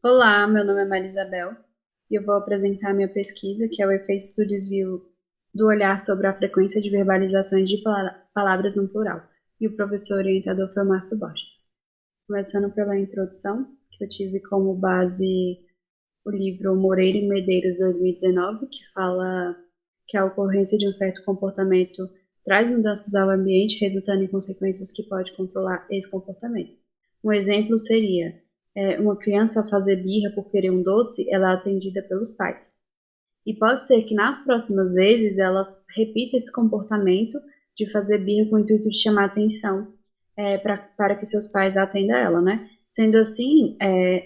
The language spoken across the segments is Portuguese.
Olá, meu nome é Maria Isabel e eu vou apresentar minha pesquisa, que é o efeito do desvio do olhar sobre a frequência de verbalizações de palavras no plural. E o professor orientador foi o Márcio Borges. Começando pela introdução, que eu tive como base o livro Moreira e Medeiros 2019, que fala que a ocorrência de um certo comportamento traz mudanças ao ambiente, resultando em consequências que pode controlar esse comportamento. Um exemplo seria uma criança a fazer birra por querer um doce, ela é atendida pelos pais. E pode ser que nas próximas vezes ela repita esse comportamento de fazer birra com o intuito de chamar atenção para que seus pais atendam ela, né? Sendo assim,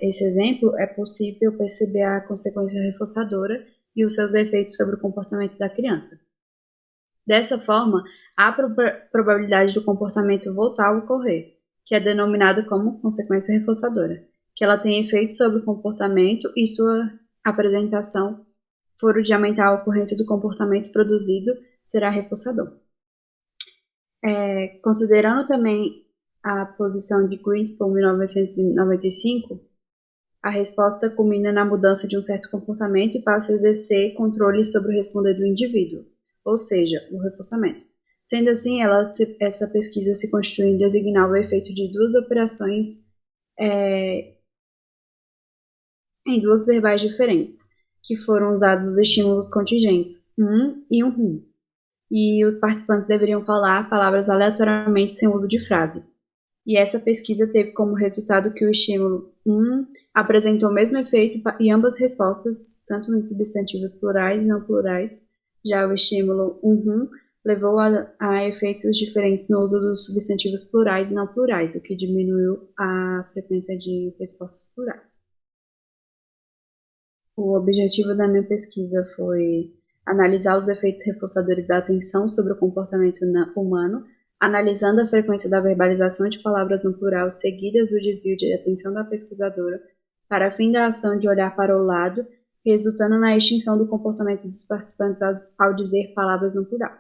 esse exemplo, é possível perceber a consequência reforçadora e os seus efeitos sobre o comportamento da criança. Dessa forma, há probabilidade do comportamento voltar a ocorrer, que é denominada como consequência reforçadora, que ela tem efeitos sobre o comportamento e sua apresentação for o de aumentar a ocorrência do comportamento produzido, será reforçador. Considerando também a posição de Greenspan em 1995, a resposta culmina na mudança de um certo comportamento e passa a exercer controle sobre o responder do indivíduo, ou seja, o reforçamento. Sendo assim, essa pesquisa se constitui em designar o efeito de duas operações em duas verbais diferentes, que foram usados os estímulos contingentes, e um. E os participantes deveriam falar palavras aleatoriamente sem uso de frase. E essa pesquisa teve como resultado que o estímulo apresentou o mesmo efeito em ambas respostas, tanto em substantivos plurais e não plurais. Já o estímulo levou a efeitos diferentes no uso dos substantivos plurais e não plurais, o que diminuiu a frequência de respostas plurais. O objetivo da minha pesquisa foi analisar os efeitos reforçadores da atenção sobre o comportamento humano, analisando a frequência da verbalização de palavras no plural seguidas do desvio de atenção da pesquisadora para fim da ação de olhar para o lado, resultando na extinção do comportamento dos participantes ao dizer palavras no plural.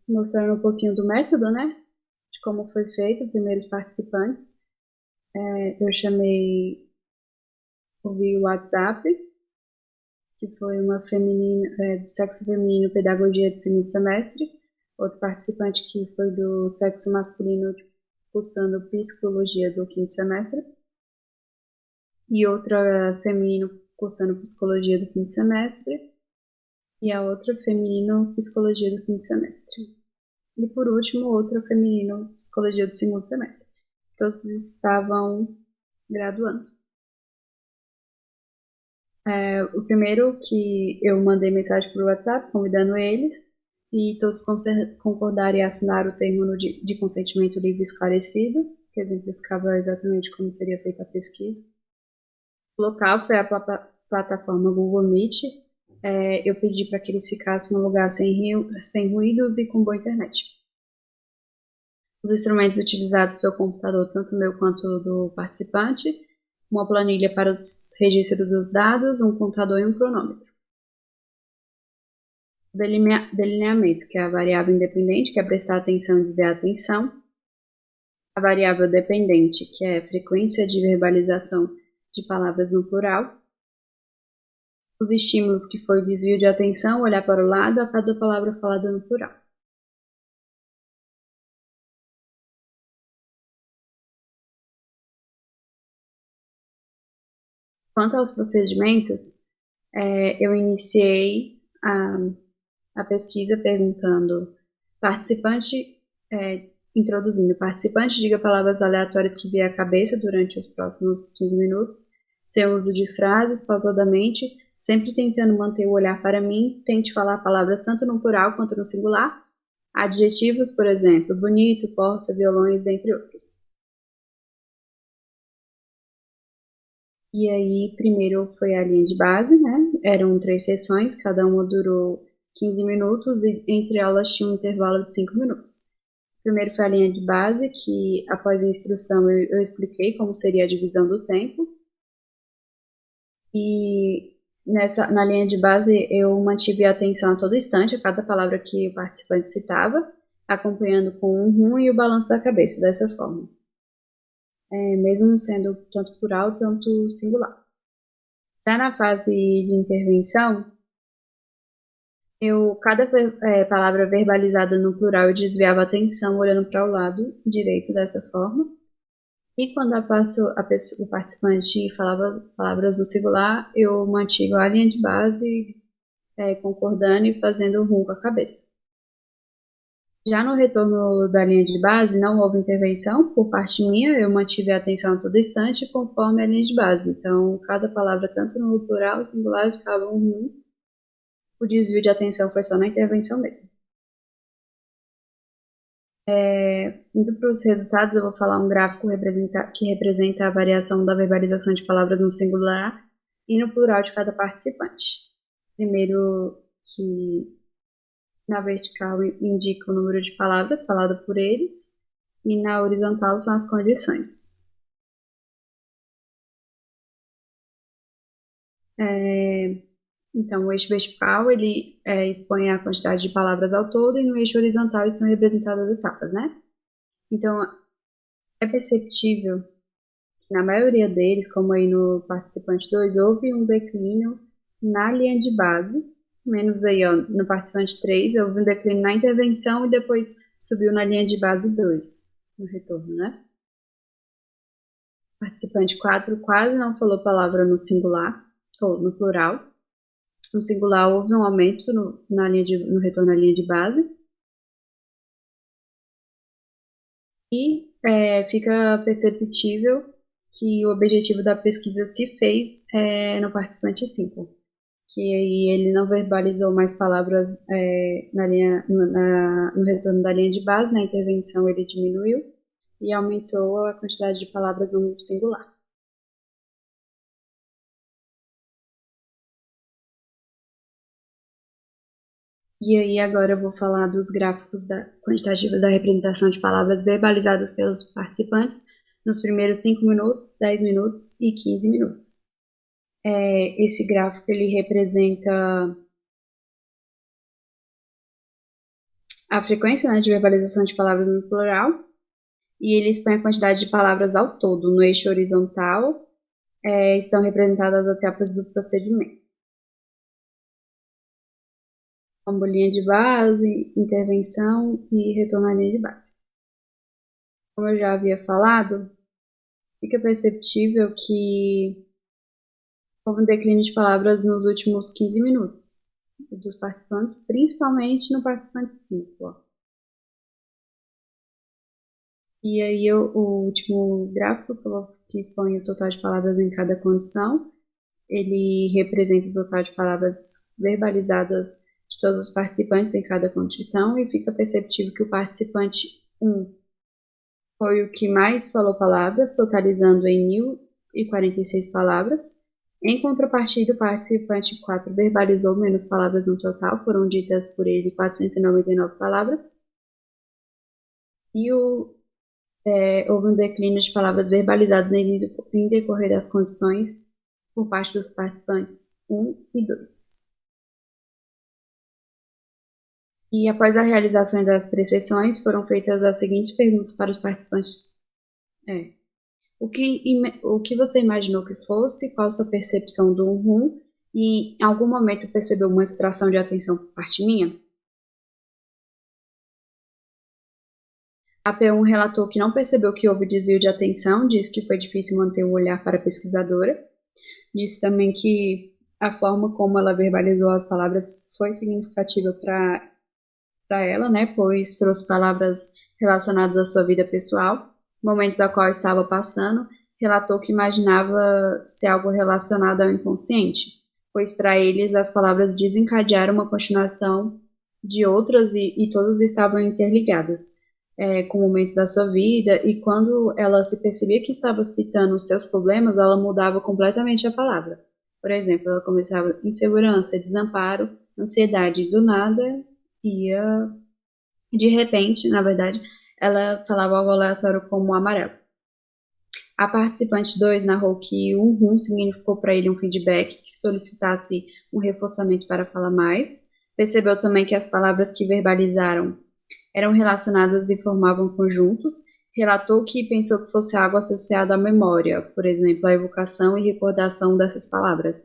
Mostrando um pouquinho do método, né? De como foi feito, primeiros participantes. Eu chamei via WhatsApp, que foi uma feminina, do sexo feminino, pedagogia de segundo semestre. Outro participante que foi do sexo masculino, cursando psicologia do quinto semestre. E outra feminino, cursando psicologia do quinto semestre. E a outra feminino, psicologia do quinto semestre. E por último, outra feminino, psicologia do segundo semestre. Todos estavam graduando. O primeiro que eu mandei mensagem por WhatsApp convidando eles e todos concordaram e assinaram o termo de consentimento livre e esclarecido, que exemplificava exatamente como seria feita a pesquisa. O local foi a plataforma Google Meet. Eu pedi para que eles ficassem num lugar sem ruídos e com boa internet. Os instrumentos utilizados foi o computador, tanto meu quanto do participante, uma planilha para os registros dos dados, um contador e um cronômetro. Delineamento, que é a variável independente, que é prestar atenção e desviar a atenção. A variável dependente, que é a frequência de verbalização de palavras no plural. Os estímulos, que foi o desvio de atenção, olhar para o lado a cada palavra falada no plural. Quanto aos procedimentos, eu iniciei a pesquisa perguntando introduzindo participante, diga palavras aleatórias que vier à cabeça durante os próximos 15 minutos, sem uso de frases, pausadamente, sempre tentando manter o olhar para mim, tente falar palavras tanto no plural quanto no singular, adjetivos, por exemplo, bonito, porta, violões, dentre outros. E aí, primeiro foi a linha de base, né? Eram 3 sessões, cada uma durou 15 minutos e entre elas tinha um intervalo de 5 minutos. Primeiro foi a linha de base, que após a instrução eu expliquei como seria a divisão do tempo. E na linha de base eu mantive a atenção a todo instante, a cada palavra que o participante citava, acompanhando com um e o balanço da cabeça, dessa forma. mesmo sendo tanto plural, tanto singular. Já na fase de intervenção, cada palavra verbalizada no plural eu desviava a atenção olhando para o lado direito dessa forma. E quando o participante falava palavras do singular, eu mantive a linha de base, concordando e fazendo rum com a cabeça. Já no retorno da linha de base, não houve intervenção por parte minha, eu mantive a atenção a todo instante conforme a linha de base. Então, cada palavra, tanto no plural quanto no singular, ficava um rum. O desvio de atenção foi só na intervenção mesmo. Indo para os resultados, eu vou falar um gráfico que representa a variação da verbalização de palavras no singular e no plural de cada participante. Primeiro, que na vertical indica o número de palavras falado por eles, e na horizontal são as condições. Então, o eixo vertical, ele expõe a quantidade de palavras ao todo, e no eixo horizontal estão representadas etapas, né? Então, é perceptível que na maioria deles, como aí no participante 2, houve um declínio na linha de base, menos aí ó, no participante 3, houve um declínio na intervenção e depois subiu na linha de base 2, no retorno, né? Participante 4 quase não falou palavra no singular, ou no plural. No singular houve um aumento no retorno à linha de base. E fica perceptível que o objetivo da pesquisa se fez no participante 5, que aí ele não verbalizou mais palavras no retorno da linha de base, na intervenção ele diminuiu e aumentou a quantidade de palavras no singular. E aí agora eu vou falar dos gráficos quantitativos da representação de palavras verbalizadas pelos participantes nos primeiros 5 minutos, 10 minutos e 15 minutos. Esse gráfico ele representa a frequência, né, de verbalização de palavras no plural, e ele expõe a quantidade de palavras ao todo. No eixo horizontal estão representadas as etapas do procedimento, como linha de base, intervenção e retorno à linha de base. Como eu já havia falado, fica perceptível que houve um declínio de palavras nos últimos 15 minutos dos participantes, principalmente no participante 5. Ó. E aí o último gráfico que expõe o total de palavras em cada condição, ele representa o total de palavras verbalizadas de todos os participantes em cada condição e fica perceptível que o participante 1 foi o que mais falou palavras, totalizando em 1.046 palavras. Em contrapartida, o participante 4 verbalizou menos palavras no total, foram ditas por ele 499 palavras. E houve um declínio de palavras verbalizadas em decorrer das condições por parte dos participantes 1 e 2. E após a realização das 3 sessões, foram feitas as seguintes perguntas para os participantes. O que você imaginou que fosse? Qual a sua percepção do rum? E em algum momento percebeu uma distração de atenção por parte minha? A P1 relatou que não percebeu que houve desvio de atenção, disse que foi difícil manter o olhar para a pesquisadora. Disse também que a forma como ela verbalizou as palavras foi significativa para ela, né? Pois trouxe palavras relacionadas à sua vida pessoal, momentos a qual estava passando. Relatou que imaginava ser algo relacionado ao inconsciente, pois para eles as palavras desencadearam uma continuação de outras e todas estavam interligadas com momentos da sua vida, e quando ela se percebia que estava citando os seus problemas, ela mudava completamente a palavra. Por exemplo, ela começava insegurança, desamparo, ansiedade, do nada ia, de repente, na verdade, ela falava algo aleatório como amarelo. A participante 2 narrou que um rum significou para ele um feedback que solicitasse um reforçamento para falar mais. Percebeu também que as palavras que verbalizaram eram relacionadas e formavam conjuntos, relatou que pensou que fosse algo associado à memória, por exemplo, a evocação e recordação dessas palavras.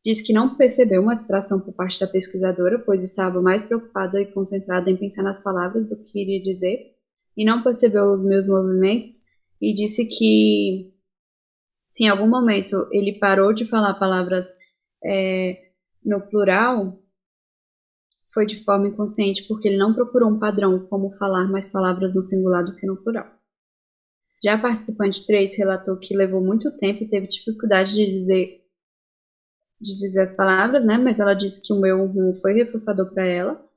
Disse que não percebeu uma distração por parte da pesquisadora, pois estava mais preocupada e concentrada em pensar nas palavras do que queria dizer, e não percebeu os meus movimentos, e disse que se em algum momento ele parou de falar palavras no plural, foi de forma inconsciente porque ele não procurou um padrão como falar mais palavras no singular do que no plural. Já a participante 3 relatou que levou muito tempo e teve dificuldade de dizer as palavras, né? Mas ela disse que o meu foi reforçador para ela.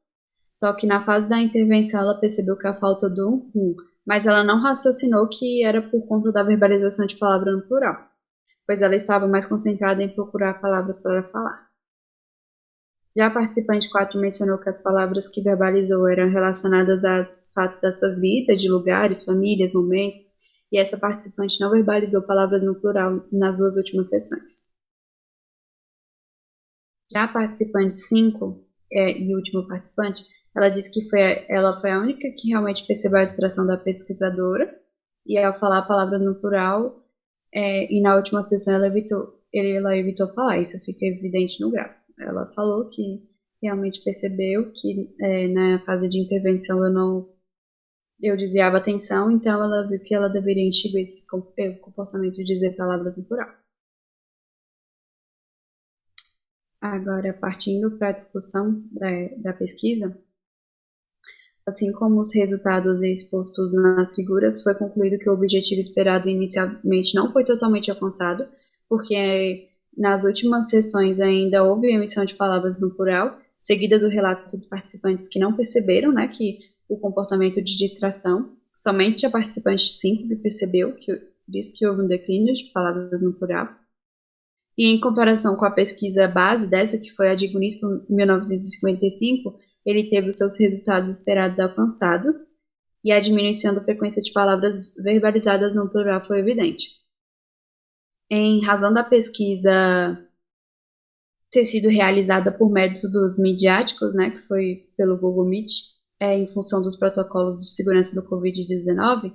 Só que na fase da intervenção ela percebeu que a falta do mas ela não raciocinou que era por conta da verbalização de palavra no plural, pois ela estava mais concentrada em procurar palavras para falar. Já a participante 4 mencionou que as palavras que verbalizou eram relacionadas aos fatos da sua vida, de lugares, famílias, momentos, e essa participante não verbalizou palavras no plural nas 2 últimas sessões. Já a participante 5, e última participante, ela disse que ela foi a única que realmente percebeu a distração da pesquisadora, e ao falar palavras no plural, e na última sessão ela evitou falar, isso fica evidente no gráfico. Ela falou que realmente percebeu que na fase de intervenção eu desviava a atenção, então ela viu que ela deveria extinguir esse comportamento de dizer palavras no plural. Agora, partindo para a discussão da pesquisa, assim como os resultados expostos nas figuras, foi concluído que o objetivo esperado inicialmente não foi totalmente alcançado, porque nas últimas sessões ainda houve emissão de palavras no plural, seguida do relato de participantes que não perceberam, né, que o comportamento de distração, somente a participante 5 que percebeu, que disse que houve um declínio de palavras no plural. E em comparação com a pesquisa base dessa, que foi a de Gunispo em 1955, ele teve os seus resultados esperados alcançados, e a diminuição da frequência de palavras verbalizadas no plural foi evidente. Em razão da pesquisa ter sido realizada por métodos midiáticos, né, que foi pelo Google Meet, em função dos protocolos de segurança do Covid-19,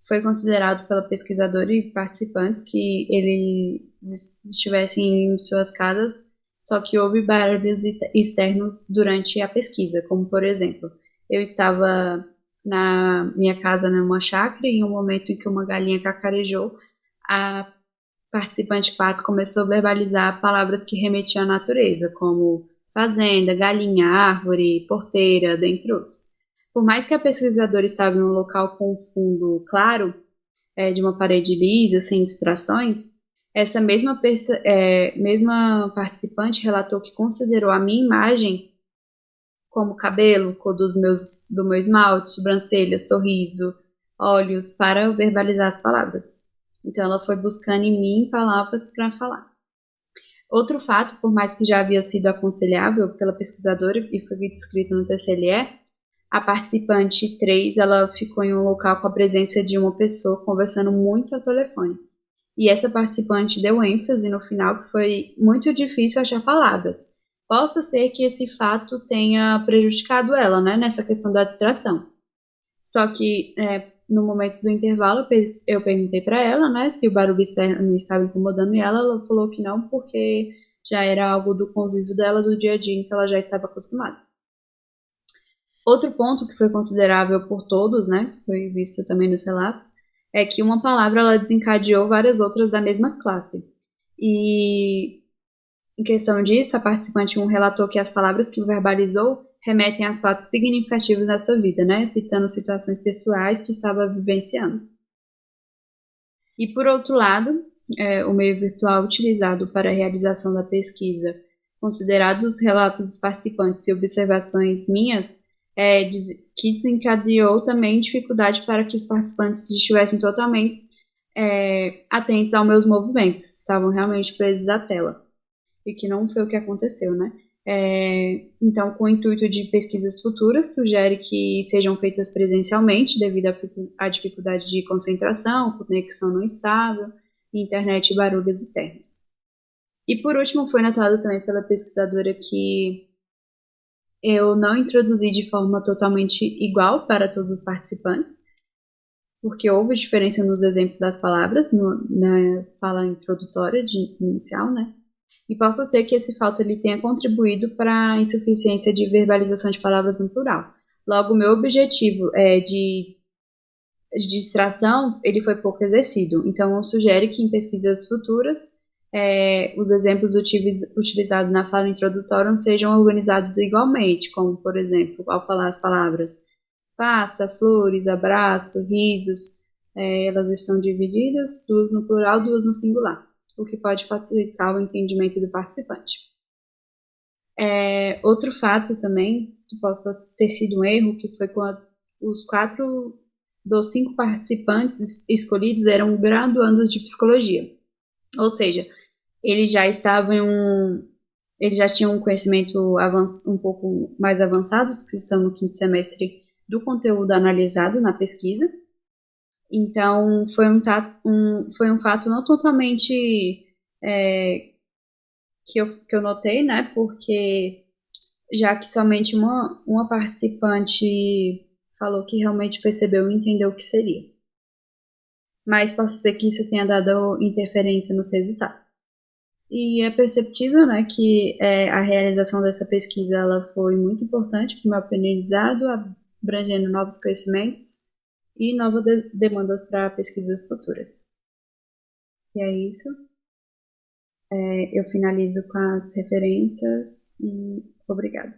foi considerado pela pesquisadora e participantes que eles estivessem em suas casas, só que houve barulhos externos durante a pesquisa, como por exemplo, eu estava na minha casa numa chácara e em um momento em que uma galinha cacarejou, a participante 4 começou a verbalizar palavras que remetiam à natureza, como fazenda, galinha, árvore, porteira, dentre outros. Por mais que a pesquisadora estava em um local com fundo claro, de uma parede lisa, sem distrações, essa mesma participante relatou que considerou a minha imagem como cabelo, cor do meu esmalte, sobrancelhas, sorriso, olhos, para verbalizar as palavras. Então, ela foi buscando em mim palavras para falar. Outro fato, por mais que já havia sido aconselhável pela pesquisadora e foi descrito no TCLE, a participante 3, ela ficou em um local com a presença de uma pessoa conversando muito ao telefone. E essa participante deu ênfase no final que foi muito difícil achar palavras. Possa ser que esse fato tenha prejudicado ela, né, nessa questão da distração. Só que no momento do intervalo eu perguntei para ela, né, se o barulho externo estava incomodando ela falou que não, porque já era algo do convívio dela do dia a dia em que ela já estava acostumada. Outro ponto que foi considerável por todos, né, foi visto também nos relatos, é que uma palavra ela desencadeou várias outras da mesma classe. E em questão disso, a participante 1 relatou que as palavras que verbalizou remetem a fatos significativos nessa vida, né, citando situações pessoais que estava vivenciando. E por outro lado, o meio virtual utilizado para a realização da pesquisa, considerados os relatos dos participantes e observações minhas, que desencadeou também dificuldade para que os participantes estivessem totalmente atentos aos meus movimentos, estavam realmente presos à tela, e que não foi o que aconteceu, né? Então, com o intuito de pesquisas futuras, sugere que sejam feitas presencialmente, devido à dificuldade de concentração, conexão não estável, internet e barulhos internos. E por último, foi notado também pela pesquisadora que eu não introduzi de forma totalmente igual para todos os participantes, porque houve diferença nos exemplos das palavras, na fala introdutória inicial, né? E possa ser que esse fato ele tenha contribuído para a insuficiência de verbalização de palavras no plural. Logo, o meu objetivo de distração ele foi pouco exercido. Então, sugere que em pesquisas futuras os exemplos utilizados na fala introdutória não sejam organizados igualmente, como, por exemplo, ao falar as palavras passa, flores, abraço, risos, elas estão divididas, duas no plural, duas no singular, o que pode facilitar o entendimento do participante. Outro fato também, que possa ter sido um erro, que foi quando os 4 dos 5 participantes escolhidos eram graduandos de psicologia. Ou seja, eles já eles já tinham um conhecimento um pouco mais avançado, que estão no 5º semestre, do conteúdo analisado na pesquisa. Então, foi um fato não totalmente que eu notei, né? Porque já que somente uma participante falou que realmente percebeu e entendeu o que seria. Mas pode ser que isso tenha dado interferência nos resultados. E é perceptível, né, que a realização dessa pesquisa ela foi muito importante para o meu aprendizado, abrangendo novos conhecimentos e novas demandas para pesquisas futuras. E é isso. Eu finalizo com as referências e obrigada.